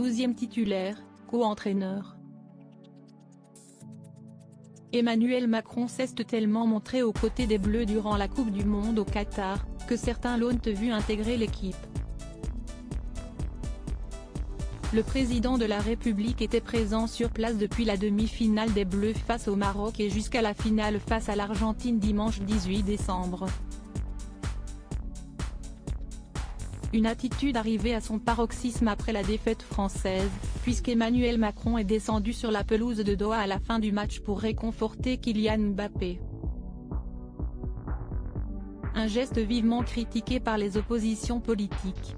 12e titulaire, co-entraîneur. Emmanuel Macron s'est tellement montré aux côtés des Bleus durant la Coupe du Monde au Qatar, que certains l'ont vu intégrer l'équipe. Le président de la République était présent sur place depuis la demi-finale des Bleus face au Maroc et jusqu'à la finale face à l'Argentine dimanche 18 décembre. Une attitude arrivée à son paroxysme après la défaite française, puisqu'Emmanuel Macron est descendu sur la pelouse de Doha à la fin du match pour réconforter Kylian Mbappé. Un geste vivement critiqué par les oppositions politiques.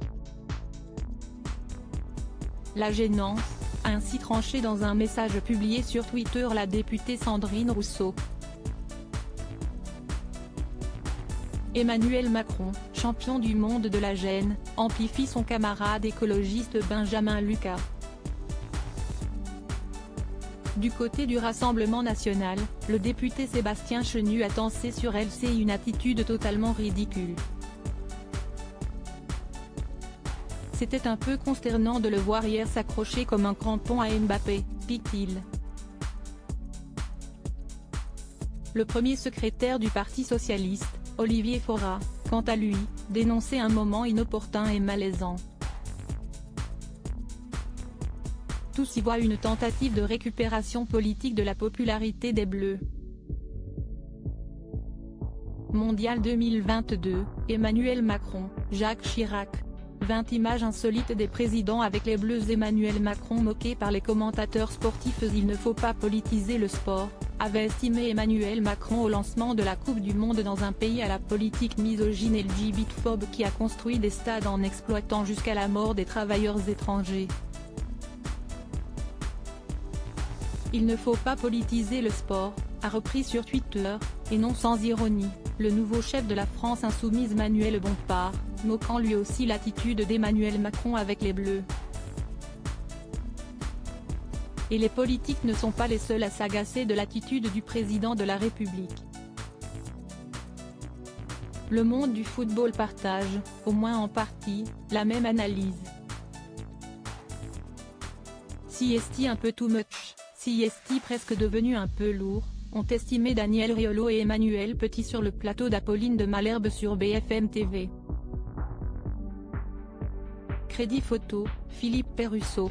La gênance, a ainsi tranché dans un message publié sur Twitter la députée Sandrine Rousseau. Emmanuel Macron, champion du monde de la gêne, amplifie son camarade écologiste Benjamin Lucas. Du côté du Rassemblement national, le député Sébastien Chenu a lancé sur LCI une attitude totalement ridicule. C'était un peu consternant de le voir hier s'accrocher comme un crampon à Mbappé, dit-il. Le premier secrétaire du Parti socialiste, Olivier Faure, quant à lui, dénonçait un moment inopportun et malaisant. Tous y voient une tentative de récupération politique de la popularité des Bleus. Mondial 2022, Emmanuel Macron, Jacques Chirac. 20 images insolites des présidents avec les Bleus. Emmanuel Macron moqué par les commentateurs sportifs. Il ne faut pas politiser le sport, avait estimé Emmanuel Macron au lancement de la Coupe du Monde dans un pays à la politique misogyne et LGBTphobe qui a construit des stades en exploitant jusqu'à la mort des travailleurs étrangers. Il ne faut pas politiser le sport, a repris sur Twitter, et non sans ironie, le nouveau chef de la France insoumise Manuel Bompard, moquant lui aussi l'attitude d'Emmanuel Macron avec les Bleus. Et les politiques ne sont pas les seuls à s'agacer de l'attitude du président de la République. Le monde du football partage, au moins en partie, la même analyse. CST un peu too much, CST presque devenu un peu lourd, ont estimé Daniel Riolo et Emmanuel Petit sur le plateau d'Apolline de Malherbe sur BFM TV. Crédit photo, Philippe Perrusso.